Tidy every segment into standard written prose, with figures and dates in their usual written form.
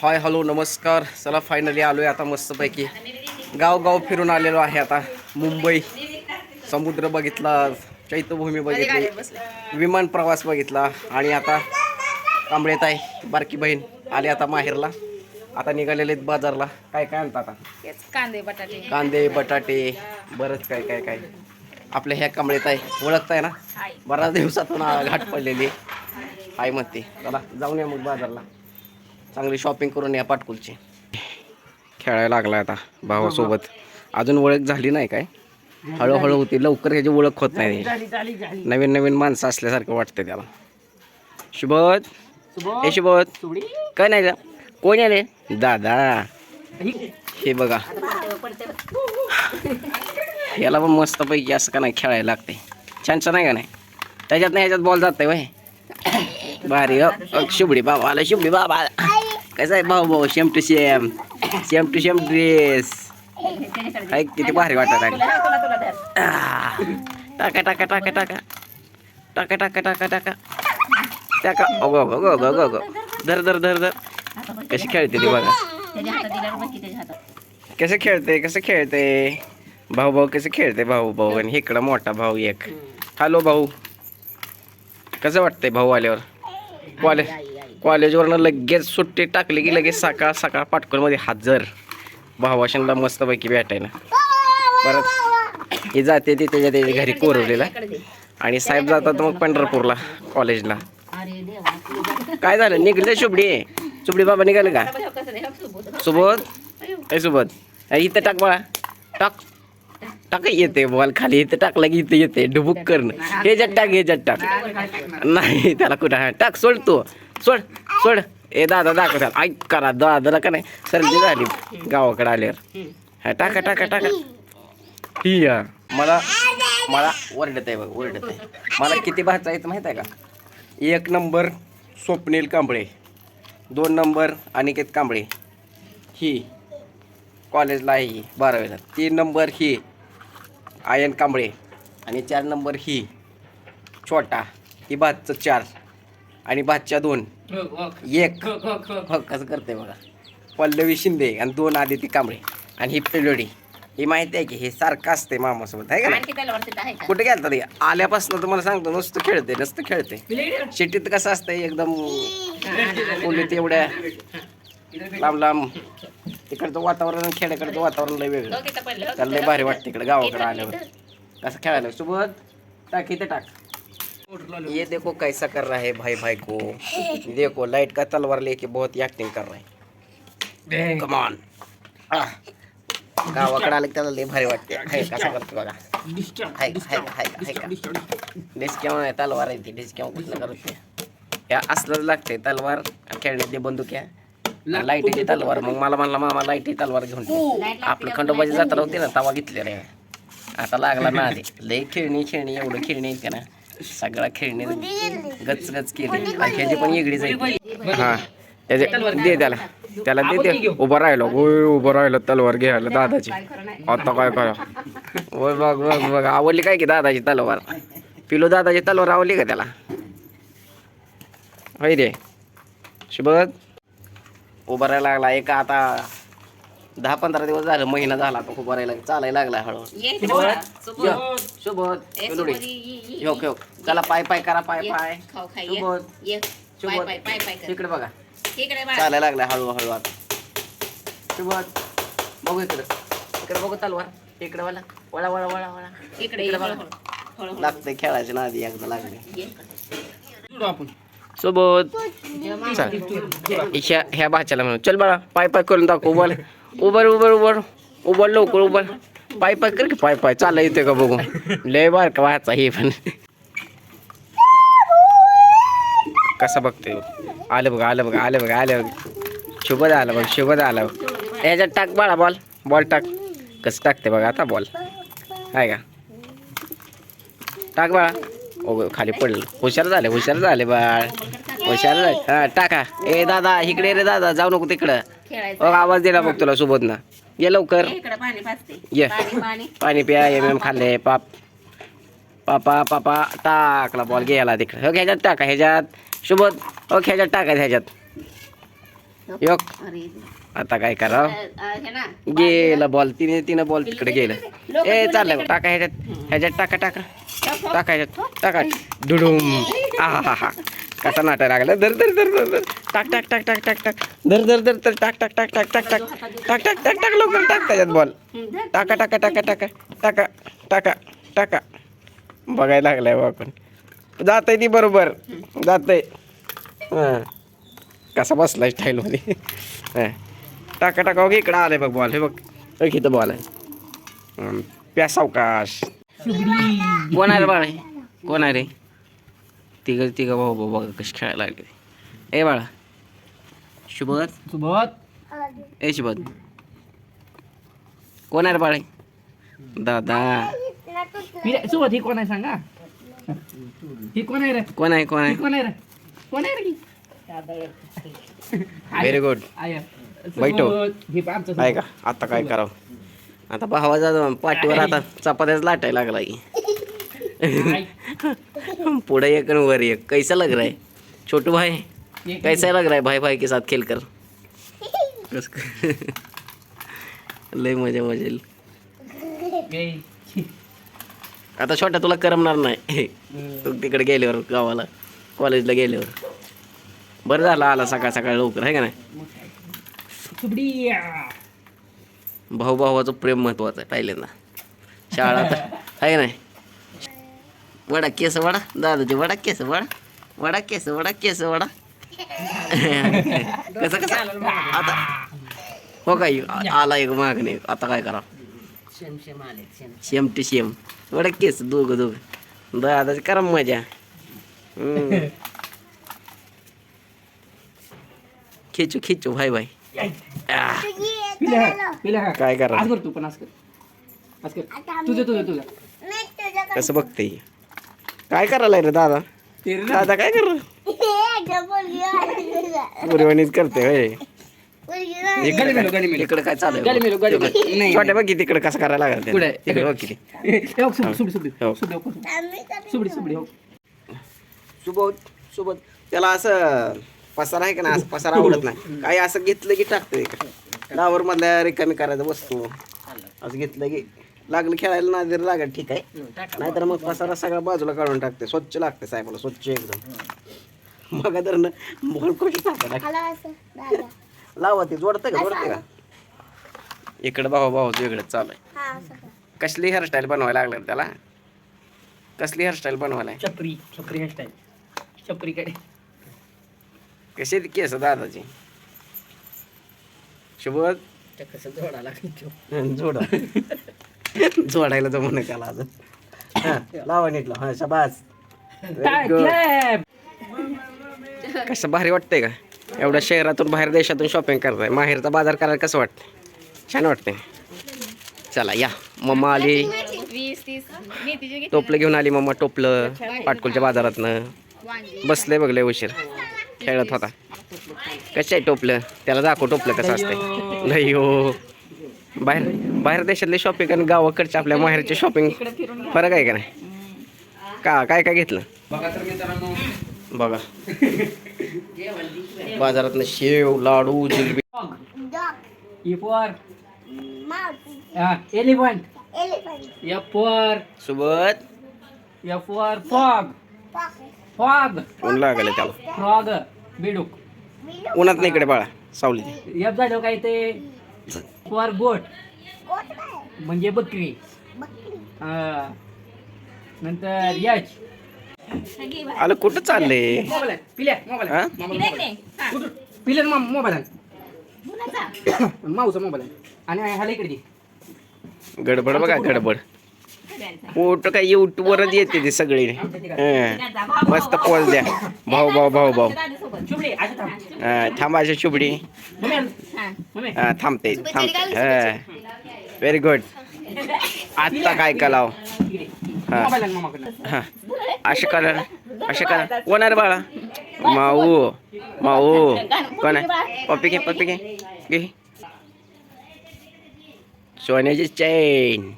Hi hello नमस्कार. चला finally आलोय आता मस्तपैकी गाव फिरून आलेलो आहे. आता मुंबई समुद्र बघितला, चैत्यभूमी बघितली, विमान प्रवास बघितला आणि आता कांबळेत आहे बारकी बहीण आली आता माहेरला. आता निघालेले आहेत बाजारला. काय काय आणतात आता? कांदे बटाटे बरंच काय काय काय आपल्या ह्या कांबळेत आहे. ओळखताय ना, बऱ्याच दिवसातून घाट पडलेली आहे म्हणते. चला जाऊन या मग बाजारला, चांगली शॉपिंग करून या. पाटकुलची खेळायला लागला आता भावासोबत. अजून ओळख झाली नाही, काय हळूहळू होती. लवकर ह्याची ओळख होत नाही. नवीन नवीन माणसं असल्यासारखं वाटतं त्याला. शुभोध हे शुभोध काय नाही का? कोण आले? दादा. हे बघा, याला पण मस्तपैकी असं का नाही खेळायला लागते. छान छान आहे का नाही? त्याच्यात नाही, ह्याच्यात बॉल जात वय भारी. शुभडी बाबा आला, शुभडी बाबा. कसं आहे भाऊ भाऊ? Same to same, same to same dress. काय किती भारी वाटत आहे. टाका टाका टाका टाका टाका टाका टाका टाका टाका. अगो अगो अगो अगो अगो. धर धर धर धर. कशी खेळते ती बघा, कसं खेळते कसं खेळते. भाऊ भाऊ कसं खेळते भाऊ भाऊ. आणि इकडं मोठा भाऊ एक. हॅलो भाऊ, कसं वाटतंय भाऊ आल्यावर? कॉलेजवरनं लगेच सुट्टी टाकली की लगेच सकाळ सकाळ पाटकोलमध्ये हजर भावाशांना मस्तपैकी भेटायला. परत हे जाते ती त्याच्या घरी कोरवलेला आणि साहेब जातात मग पंढरपूरला कॉलेजला. काय झालं? निघले शुभडी? शुभडी बाबा निघाले का? सुबोध काय सुबोध? इथं टाक बाळा, टाक टाक. येते बॉल खाली, इथं टाकला की इथं येते. डुबुक करणं. ह्याच्यात टाक, ह्याच्यात टाक. नाही त्याला कुठं टाक. सोड तू, सोड सोड. ए दादा दाखव त्याला. ऐक करा दादाला का नाही सर्दी झाली गावाकडे आल्यावर. हा टाका टाका टाका. ही मला मला ओरडत आहे बघ, ओरडत आहे. मला किती भाचा आहेत माहीत आहे का? 1 नंबर स्वप्नील कांबळे, 2 नंबर अनिकेत कांबळे, ही कॉलेजला आहे ही 12वीला, 3 नंबर ही आयन कांबळे आणि 4 नंबर ही छोटा. ही भातचं 4 आणि भातच्या 2. 1 कसं करते बघा. पल्लवी शिंदे आणि 2 आदिती कांबळे आणि ही पेलोडी. ही माहिती आहे की हे सारखं असते मामासोबत आहे का? कुठे गेलता ते आल्यापासून तुम्हाला सांगतो. नुसतं खेळते नुसतं खेळते. शिट्टीत कसं असतंय एकदम खोलीत एवढ्या लांब लांब. तिकडचं वातावरण खेड्याकडचं वातावरण लय वेगळं. त्याला लय भारी वाटतं इकडे गावाकडे आल्यावर कसं खेळायला. सुबोध टाक, इथे टाक. ये देखो कैसा कर रहा है भाई भाई को. देखो लाइट का तलवार लेके बहुत एक्टिंग कर रहा है. Come on. गावाकडे आलं त्याला लय भारी वाटते. हाय कसं करतो बघा. हाय हाय हाय हाय का डिस्क्याव नाही, तलवार आहे ती. डिस्क्याव कुठलं करते या असलंच लागते. तलवार खेळण्याची बंदुक्या, लाईटीची तलवार. मग मला म्हणला मामा लाईटी तलवार घेऊन. आपलं खंडोबाची जत्रा होती ना तवा घेतले रे. आता लागला ना आधी लय खेळणी एवढं खेळणी येते ना. सगळा खेळणी गच गच केली. ह्याची पण वेगळीच आहे. हा त्याचे दे त्याला, त्याला दे. उभं राहिलो तलवार घ्यायला दादाची. आता काय करा. होय बघ बघ बघ. आवडली काय की दादाची तलवार? पिलो दादाची तलवार आवडली का त्याला? होय रे शुभद. उभं राहायला लागला एक. आता 10-15 दिवस झालं, महिना झाला आता उभं राहायला, चालायला लागला हळूहळू. शुभद ह्यो चला पाय पाय करा, पाय पाय. शुभद इकडे बघा, चालायला लागला हळूहळू आता. शुभद बघू इकडे, इकडे बघू तलवार. इकडे वळा वळा वळा वळा वळा. इकडे लागतंय खेळायची ना आधी एकदा लागले. सोबत ह्या भाच्याला म्हणून चल बाळा पाय पाय करून दाखव. उभर उभर उभर उभर उभर लवकर उभर. पाय पाय कर की, पाय पाय चालला येते का बघू. लय बार का वाचा हे पण. कसं बघते. आलं बघा आलं बघा आलं बघा आलं बघ. शुभद आलं बघ, शुभद आलं बघ. ह्याच्यात टाक बाळा बॉल, बॉल टाक. कसं टाकते बघा आता बॉल. आहे का? टाक बाळा. ओ खाली पडलं. हुशार झाले बाळ, हुशार झाले. हा टाका. ए दादा इकडे रे दादा, जाऊ नको तिकडं. आवाज दिला बघ तुला सुबोधनं. ये लवकर ये. पाणी प्या. एम खाल्ले पाप. पापा पापा टाकला बॉल गेला तिकडे. हो ह्याच्यात टाका, ह्याच्यात शुभोध. हो ह्याच्यात टाकायचं, ह्याच्यात योग आता काय करा गेला बॉल तिनं बॉल तिकडे गेलं ए चाललं टाका ह्याच्यात टाका टाका ह्याच्यात टाका डुडूम हा हा कसा नाटा लागला धर धर धर धर धर टाक टाक टाक टाक टाक टाक धर धर धर धर टाक टाक टाक टाक टाक टाक टाक टाक टाक टाक लवकर टाक त्याच्यात बॉल टाका टाका टाका टाका टाका टाका टाका बघायला लागलाय बा आपण जातंय ती बरोबर जातंय हां कसा बसलाय स्टाईलमध्ये हां टाका टाका बघ इकडं आलंय बघ बॉल हे बघ इथं बॉल आहे प्या सावकाश कोण आहे रे बाळा कोण आहे रे तिघं भाऊ भाऊ बघा कशी खेळायला लागले ए बाळा शुभत ए शुभत कोण आहे रे बाळे दादा सोबत ही कोण आहे सांगा ही कोण आहे रे कोण आहे कोण आहे कोण आहे रे कोण आहे रे व्हेरी गुड बैठो ही आमचं आहे का आता काय करावं आता भावाचा पाठीवर आता चपात्याच लाटायला लागला की पुढे एक आणि वर एक कैसा लग रहा है छोटू भाई कैसा लग रहा है भाई भाई के साथ खेल कर लय मजा मजेल आता छोटा तुला करमणार नाही तू तिकडे गेल्यावर गावाला कॉलेजला गेल्यावर बरं झालं आला सकाळ सकाळ लवकर आहे का नाही भाऊ भावाचं प्रेम महत्वाचं आहे पहिल्यांदा शाळा तर आहे नाही वडा केस वडा दादाचे वडा केस वडा वडा केस वडा केस वडा कसं आता हो काय आला एक मागणी आता काय करा शेम टू शेम वडा केस दोघं दादाची करा मजा खिचू खिचू भाई भाई काय करा तू पण तुझं कसं बघते काय करायला रे दादा दादा काय कर पुरवणीच करते होय इकडे काय चालू छोट्या बघ तिकडे कसं करायला लागल तिकडे बघ किती सोबत त्याला असं पसार आहे का ना असं पसार आवडत नाही काही असं घेतलं की टाकतं डावर मधल्या रिकामी करायचं वस्तू असं घेतलं की लागलं खेळायला ना जर लागत ठीक आहे नाहीतर मग पसारा सगळा बाजूला काढून टाकते स्वच्छ लागते साहेबाला स्वच्छ एकदम मग तर ना बॉल कशी टाकायला लावा ते जोडते का इकडं भावाचं वेगळं चालू आहे कसली हेअरस्टाईल बनवायला लागलं त्याला कसली हेअरस्टाईल बनवायला छपरी हेअरस्टाईल छपरी कडे कशी केस दादाची शुभत कसं जोडायला जोडा जोडायला तर म्हणे त्याला अजून लावा नीटला हा शाबास कसं भारी वाटतंय का एवढ्या शहरातून बाहेर देशातून शॉपिंग करताय माहेरचा बाजार करायला कसं वाटतंय छान वाटतंय चला या मम्मा आली टोपलं घेऊन आली मम्मा टोपलं पाटकुलच्या बाजारातनं बसले बघले उशीर खेळत होता कसं आहे टोपलं त्याला दाखव टोपलं कसं असतंय नाही हो बाहेर देशातले शॉपिंग आणि गावाकडच्या आपल्या माहेरचे शॉपिंग फरक आहे का नाही का काय काय घेतलं बघा बाजारातनं शेव लाडू जिलेबी एलिफंट F for सोबत frog ऊन लागले त्याला frog बेडूक उन्हात नाही इकडे बाळा सावली F झालं काय ते for goat म्हणजे बकरी नंतर H आलं कुठं चाललंय पिल्या मोबाईल माऊचा मोबाईल आणि ह्याला इकडे गडबड बघा गडबड फोटो काय युट्यूब वरच येते ते सगळे मस्त पोच द्या भाऊ थांबा अशी शुबडी थांबते व्हेरी गुड आत्ता काय कलाव हा असे करा कोण आहे बाळा माऊ कोण आहे पप्पी घे सोन्याची चैन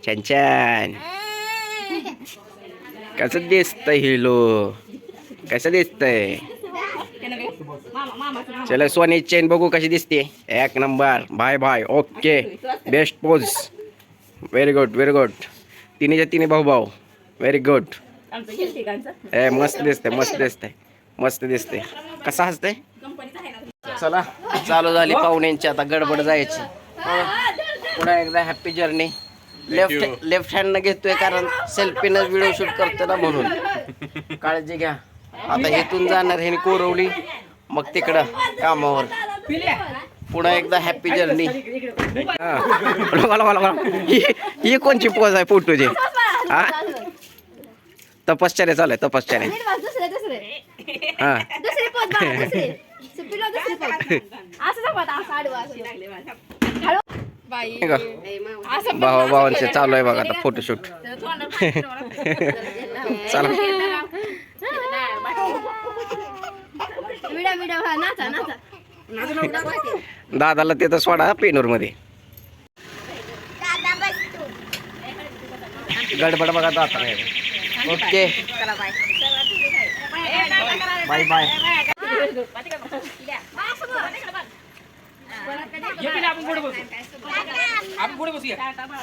छान कसं दिसतंय हिलो कसं दिसतंय चला सोनी चेन बघू कशी दिसते. एक number. Bye bye. Okay. Best pose. Very good very good. तिन्हीच्या तिन्ही भाऊ भाऊ. Very good. ए मस्त दिसते मस्त दिसते मस्त दिसते. कसा हसते. चला चालू झाली पाहुण्यांची आता गडबड जायची. पुन्हा एकदा हॅपी जर्नी. लेफ्ट हँड न घेतोय कारण सेल्फीनं व्हिडिओ शूट करतो ना म्हणून काळजी घ्या. आता इथून जाणार हे कोरवली मग तिकडं कामावर. पुन्हा एकदा हॅपी जर्नी. ही कोणची पोज आहे फोटोची. हा तपश्चर्या चालू आहे तपश्चर्या. हा भावा भावांचे चालू आहे बघा आता फोटोशूट. चला दादाला तिथं सोडा पेनूर मध्ये. गडबड बघा जाता. Okay bye bye.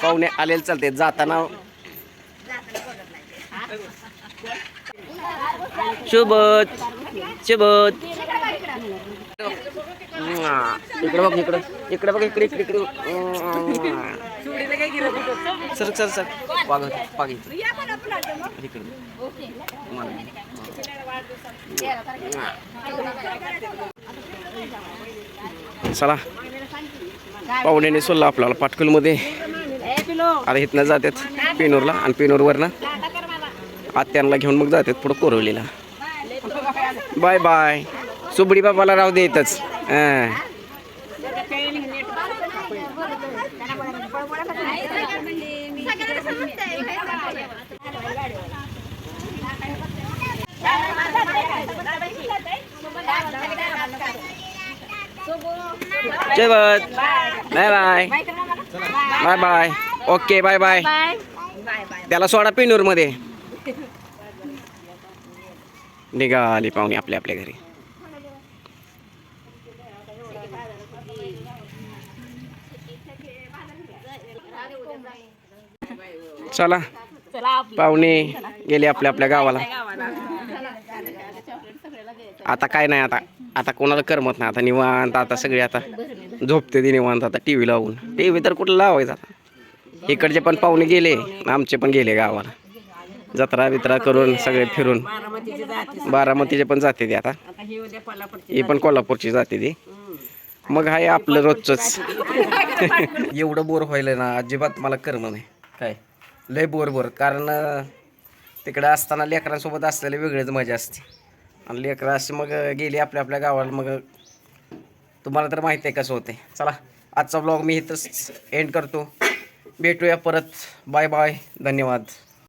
पाहुणे आलेले चालते जाताना. शुभत शुभत. इकडे बघ इकडे इकडे बघ इकडे इकडे इकडे. सर सर सर पाग पाग इकडे. चला पाहुण्याने सोडला आपल्याला पाटकुलमध्ये. आता इथनं जातात पेनूरला आणि पेनूरवरनं आत्यांना घेऊन मग जातात पुढं कोरवलीला. Bye bye. सुबडी बाबाला राहू दे इथंच. जयवत bye bye bye bye. Okay bye bye. त्याला सोडा पेनूर मध्ये. निघाली पाहुणे आपल्या आपल्या घरी. चला पाहुणे गेले आपल्या आपल्या गावाला. आता काय नाही आता आता कोणाला करमत नाही. आता निवांत आता सगळे आता झोपते ती निवांत आता टी व्ही लावून. टी व्ही तर कुठं लावायचा आता. इकडचे पण पाहुणे गेले आमचे पण गेले गावाला. जत्रा बित्रा करून सगळे फिरून. बारामतीचे पण जाते ती आता. ही पण कोल्हापूरची जाते ती. मग हाय आपलं रोजच. एवढं बोर व्हायला ना अजिबात मला करमत नाही. काय लय बोर कारण तिकडं असताना लेकरांसोबत असलेले वेगळीच मजा असते. आणि लेकरं असे मग गेली आपल्या आपल्या गावाला. मग तुम्हाला तर माहिती आहे कसं होते. चला आजचा ब्लॉग मी इथंच एंड करतो. भेटूया परत. Bye bye. धन्यवाद.